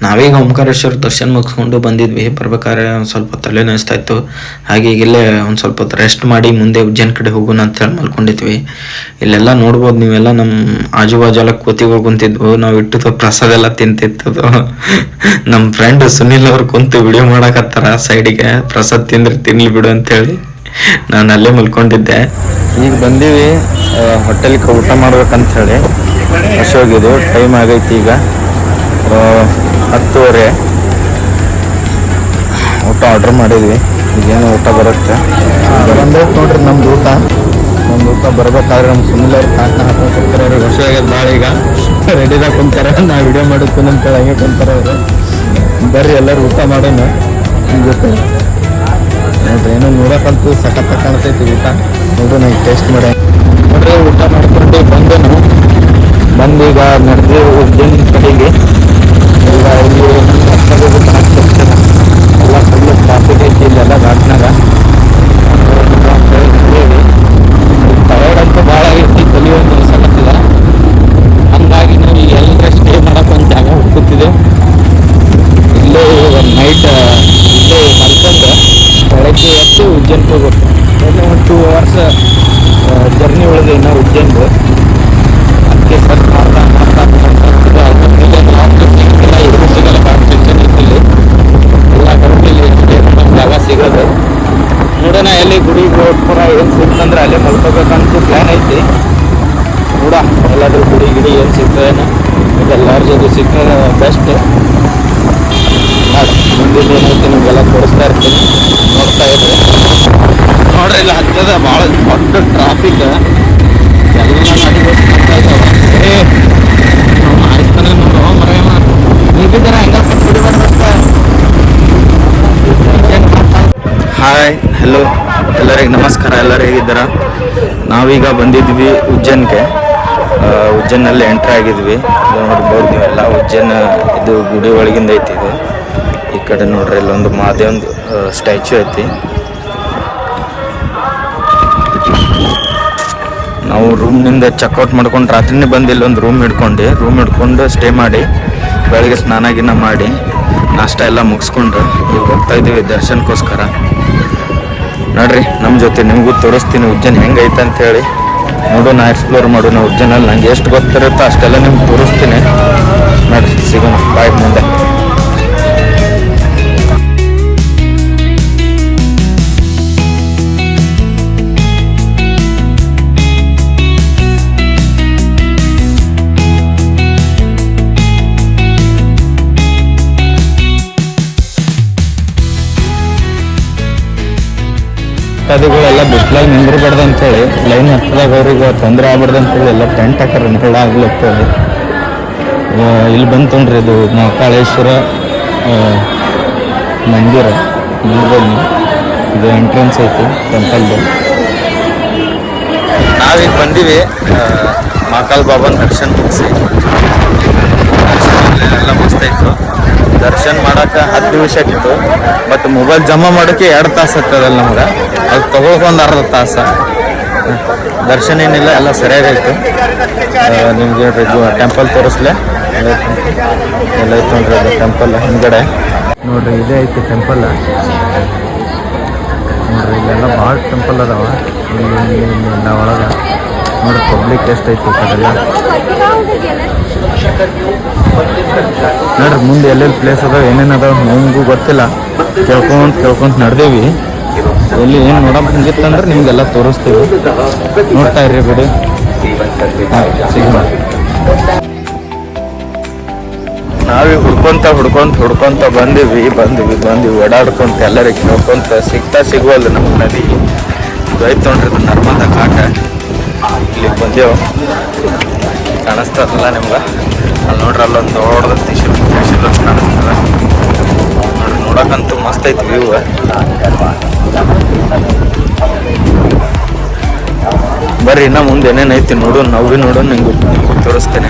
ನಾವೀಗ ಓಂಕಾರೇಶ್ವರ ದರ್ಶನ ಮುಗಿಸ್ಕೊಂಡು ಬಂದಿದ್ವಿ. ಬರ್ಬೇಕಾದ್ರೆ ಒಂದು ಸ್ವಲ್ಪ ತಲೆ ನೋಯಿಸ್ತಾ ಇತ್ತು. ಹಾಗೆ ಇಲ್ಲೇ ಒಂದು ಸ್ವಲ್ಪ ಹೊತ್ತು ರೆಸ್ಟ್ ಮಾಡಿ ಮುಂದೆ ಉಜ್ಜೈನ್ ಕಡೆ ಹೋಗೋಣ ಅಂತ ಹೇಳಿ ಮಲ್ಕೊಂಡಿದ್ವಿ. ಇಲ್ಲೆಲ್ಲ ನೋಡ್ಬೋದು ನೀವೆಲ್ಲ, ನಮ್ಮ ಆಜು ಬಾಜು ಎಲ್ಲ ಕೋತಿಗಳು ಕುಂತಿದ್ವು. ನಾವು ಇಟ್ಟು ಪ್ರಸಾದ ಎಲ್ಲ ತಿಂತಿತ್ತು. ನಮ್ಮ ಫ್ರೆಂಡ್ ಸುನಿಲ್ ಅವ್ರು ಕುಂತು ವಿಡಿಯೋ ಮಾಡಕತ್ತಾರ ಸೈಡಿಗೆ, ಪ್ರಸಾದ್ ತಿಂದ್ರೆ ತಿನ್ಲಿ ಬಿಡು ಅಂತೇಳಿ. ನಾನು ಅಲ್ಲೇ ಮಲ್ಕೊಂಡಿದ್ದೆ. ಈಗ ಬಂದೀವಿ ಹೋಟೆಲ್ಗೆ ಊಟ ಮಾಡ್ಬೇಕಂತ ಹೇಳಿ. ಹಸಿವಾಗಿದೆ, ಟೈಮ್ ಆಗೈತಿ ಈಗ 10:30. ಊಟ ಆರ್ಡ್ರ್ ಮಾಡಿದ್ವಿ, ಈಗೇನು ಊಟ ಬರುತ್ತೆ. ಬಂದೈತೆ ನೋಡ್ರಿ ನಮ್ದು ಊಟ ಬರ್ಬೇಕಾದ್ರೆ ನಮ್ಮ ಸುನಿಲ್ ಅವ್ರು ಕಾಟನ ಹಾಕೊಂಡ್ತಾರೆ. ಅವ್ರಿಗೆ ಹಸಿವಾಗ್ಯದ ಭಾಳ. ಈಗ ರೆಡಿದಾಗ ಕುಂತಾರೆ, ನಾ ವಿಡಿಯೋ ಮಾಡೋಕ್ಕೂ ಅಂತೇಳಿ ಹಂಗೆ ಕುಂತಾರೆ ಅವರು. ಬರ್ರಿ ಎಲ್ಲರೂ ಊಟ ಮಾಡೋಣ ಜೊತೆ. ನೋಡ್ರಿ ಏನೋ ನೋಡೋಕ್ಕಂತೂ ಸಖತ್ ಕಾಣ್ತೈತಿ ಊಟ. ನೋಡ್ರಿ ನಂಗೆ ಟೇಸ್ಟ್ ಮಾಡಿ ನೋಡ್ರಿ. ಊಟ ಮಾಡ್ಕೊಂಡು ಬಂದೀಗ ನಡೆದು ಉಜ್ಜೈನ್ ಕಡೆಗೆ. ಈಗ ಇಲ್ಲಿ ಎಲ್ಲ ಫುಲ್ಲು ಟ್ರಾಫಿಕ್ ಐತಿ ಇಲ್ಲೆಲ್ಲ ಘಾಟ್ನಾಗ. ಟಯರ್ಡ್ ಅಂತೂ ಭಾಳ ಆಗೈತಿ, ತಲೆ ಒಂದು ಸಲತ್ತಿಲ್ಲ. ಹಂಗಾಗಿ ನಾವು ಈಗ ಎಲ್ಲರ ಸ್ಟೇ ಮಾಡೋಕೆ ಒಂದು ಜಾಗ ಹುಡ್ಕುತ್ತಿದೆ. ಇಲ್ಲೇ ಒಂದು ನೈಟ್ ಇಲ್ಲೇ ಮಲ್ಕೊಂಡು ಬೆಳಗ್ಗೆ ಎದ್ದು ಉಜ್ಜೈನ್ಗೆ ಹೋಗ್ಬೇಕು. ಒಂದು 2 hours ಜರ್ನಿ ಉಳಿದೆ ಇನ್ನು ಉಜ್ಜೈನ್ದು. ಅದಕ್ಕೆ ಸರ್ಚ್ ಮಾಡ್ತಾ ಎಲ್ಲೂ ಸಿಗಲ್ಲ. ಕಾಂಪಿಟೇಷನ್ ಇಲ್ಲಿ ಎಲ್ಲ ಕಡೆಯಲ್ಲಿ ಜಾಗ ಸಿಗೋದು. ನೋಡೋಣ ಎಲ್ಲಿ ಗುಡಿ ಪುರ ಏನು ಸಿಗ್ತಂದ್ರೆ ಅಲ್ಲೇ ಮಲ್ಕೋಬೇಕಂತ ಪ್ಲ್ಯಾನ್ ಐತಿ. ನೋಡ ಎಲ್ಲಾದ್ರೂ ಗುಡಿ ಏನು ಸಿಗ್ತದೇನೋ, ಎಲ್ಲರ ಜೊತೆ ಸಿಗ್ತದೆ ಬೆಸ್ಟ್. ಮುಂದಿನ ಏನೈತಿ ನಿಮಗೆಲ್ಲ ತೋರಿಸ್ತಾ ಇರ್ತೀನಿ, ನೋಡ್ತಾ ಇರ್ರಿ. ನೋಡ್ರಿ ಇಲ್ಲ ಹತ್ತದ ಭಾಳ ದೊಡ್ಡ ಟ್ರಾಫಿಕ್. ಎಲ್ಲ ಗಾಡಿಗಳು ಬರ್ತಾ ಇದ್ದಾವೆ. ಆಯ್ತಾನೆ ನೋಡು ಮರೇನ ನೀವಿದ್ದೀರ ಹೆಂಗ ಗುಡಿ ಬರ್ಬೇಕ. ಹಾಯ್ ಹಲೋ ಎಲ್ಲರಿಗೆ ನಮಸ್ಕಾರ. ಎಲ್ಲರೂ ಹೇಗಿದ್ದೀರ? ನಾವೀಗ ಬಂದಿದ್ವಿ ಉಜ್ಜೈನ್ಗೆ. ಉಜ್ಜೈನಲ್ಲಿ ಎಂಟ್ರಿ ಆಗಿದ್ವಿ. ನೋಡ್ಬೋದು ನೀವೆಲ್ಲ ಉಜ್ಜೈನ್ ಇದು ಗುಡಿ ಒಳಗಿಂದ ಐತಿ ಇದು. ಈ ಕಡೆ ನೋಡ್ರಿ ಇಲ್ಲೊಂದು ಮಹಾದೇವಂದು ಸ್ಟ್ಯಾಚ್ಯೂ ಐತಿ. ನಾವು ರೂಮ್ನಿಂದ ಚೆಕ್ಔಟ್ ಮಾಡ್ಕೊಂಡು ರಾತ್ರಿನೇ ಬಂದು ಇಲ್ಲೊಂದು ರೂಮ್ ಹಿಡ್ಕೊಂಡು ಸ್ಟೇ ಮಾಡಿ ಬೆಳಗ್ಗೆ ಸ್ನಾನ ಗಿನ ಮಾಡಿ ನಾಷ್ಟ ಎಲ್ಲ ಮುಗಿಸ್ಕೊಂಡು ಈಗ ಹೋಗ್ತಾ ಇದ್ದೀವಿ ದರ್ಶನಕ್ಕೋಸ್ಕರ. ನೋಡ್ರಿ ನಮ್ಮ ಜೊತೆ ನಿಮಗೂ ತೋರಿಸ್ತೀನಿ ಉಜ್ಜೈನ್ ಹೆಂಗೈತೆ ಅಂತೇಳಿ. ನೋಡೋಣ, ಎಕ್ಸ್ಪ್ಲೋರ್ ಮಾಡೋಣ ಉಜ್ಜೈನಲ್ಲಿ. ನಂಗೆ ಎಷ್ಟು ಗೊತ್ತಿರುತ್ತೋ ಅಷ್ಟೆಲ್ಲ ನಿಮ್ಗೆ ತೋರಿಸ್ತೀನಿ. ನೋಡ್ರಿ ಸಿಗೋಣ ಬಾಯ್ ಮುಂದೆ. ಭಕ್ತಾದಿಗಳೆಲ್ಲ ಬಿಸ್ಲಾಗಿ ನಿಂದಿರಬಾರ್ದು ಅಂತೇಳಿ ಲೈನ್ ಹತ್ತದಾಗ ಅವ್ರಿಗೆ ತೊಂದರೆ ಆಗ್ಬಾರ್ದು ಅಂತೇಳಿ ಎಲ್ಲ ಟೆಂಟ್ ಹಾಕಾರ ನೆರಳು ಆಗ್ಲತ್ತೇಳಿ. ಇಲ್ಲಿ ಬಂತಂಡ್ರಿ ಇದು ಮಹಾಕಾಳೇಶ್ವರ ಮಂದಿರ. ನೋಡ್ಬೋದು ಇದು ಎಂಟ್ರೆನ್ಸ್ ಐತಿ ಟೆಂಪಲ್ದು. ನಾವೀಗ ಬಂದೀವಿ ಮಹಾಕಾಲ್ ಬಾಬಾನ ದರ್ಶನ ಮುಗಿಸಿ. ಎಲ್ಲ ಮಸ್ತಾಯಿತು. ದರ್ಶನ ಮಾಡೋಕೆ 10 ನಿಮಿಷ ಆಗಿತ್ತು. ಬಟ್ ಮೊಬೈಲ್ ಜಮಾ ಮಾಡೋಕ್ಕೆ 2 ತಾಸು ಆಗ್ತದಲ್ಲ ನಮ್ಗೆ. ಅದು ತಗೋಕೆ ಒಂದು ಅರ್ಧ ತಾಸು. ದರ್ಶನ ಏನಿಲ್ಲ, ಎಲ್ಲ ಸರಿಯಾಗಾಯ್ತು. ನಿಮಗೆ ಟೆಂಪಲ್ ತೋರಿಸ್ಲೆ ಎಲ್ಲ ಐತೆ ನೋಡ್ರಿ. ಅದು ಟೆಂಪಲ್ ಹಿಂದ್ಗಡೆ ನೋಡ್ರಿ, ಇದೇ ಐತಿ ಟೆಂಪಲ್. ನೋಡ್ರಿ ಇಲ್ಲೆಲ್ಲ ಭಾಳ ಟೆಂಪಲ್ ಅದಾವ ಇಲ್ಲಿ ಒಳಗೆ. ನೋಡ್ರಿ ಪಬ್ಲಿಕ್ ಎಷ್ಟೈತಿ ಈ ಕಡೆಲ್ಲ. ನೋಡ್ರಿ ಮುಂದೆ ಎಲ್ಲೆಲ್ಲಿ ಪ್ಲೇಸ್ ಅದಾವ, ಏನೇನು ಅದಾವ ನಮಗೂ ಗೊತ್ತಿಲ್ಲ. ಕೇಳ್ಕೊಂತ ನಡೆದೇವಿ. ಎಲ್ಲಿ ಏನು ನೋಡೋಕೆ ಹಂಗಿತ್ತಂದ್ರೆ ನಿಮಗೆಲ್ಲ ತೋರಿಸ್ತೀವಿ. ನೋಡ್ತಾ ಇರ್ರಿ ಬಿಡಿ. ಸಿಗೋಣ. ನಾವೀಗ ಹುಡ್ಕೊಂತ ಬಂದೀವಿ ಓಡಾಡ್ಕೊಂತ ಎಲ್ಲರಿಗೆ ಕೇಳ್ಕೊಂತ ಸಿಗುವಲ್ಲ ನಮ್ಗೆ ನದಿ. ಇದು ಐತೆ ನೋಡ್ರಿ, ಇದು ನರ್ಮದಾ ಘಾಟ. ಇಲ್ಲಿಗೆ ಬಂದೆವು, ಕಾಣಿಸ್ತದಲ್ಲ ನಿಮ್ಗೆ. ಅಲ್ಲಿ ನೋಡ್ರಿ ಅಲ್ಲೊಂದು ದೊಡ್ಡದ ತ್ರಿಶೂಲ ಕಾಣಿಸ್ತದ ನೋಡ್ರಿ. ನೋಡಕ್ಕಂತೂ ಮಸ್ತ್ ಐತಿ ವ್ಯೂ. ಬರ್ರಿ ಇನ್ನ ಮುಂದೆ ಏನೇನೈತಿ ನೋಡೋಣ. ನಾವು ನೋಡೋಣ, ನಿಮ್ಗೆ ತೋರಿಸ್ತೇನೆ.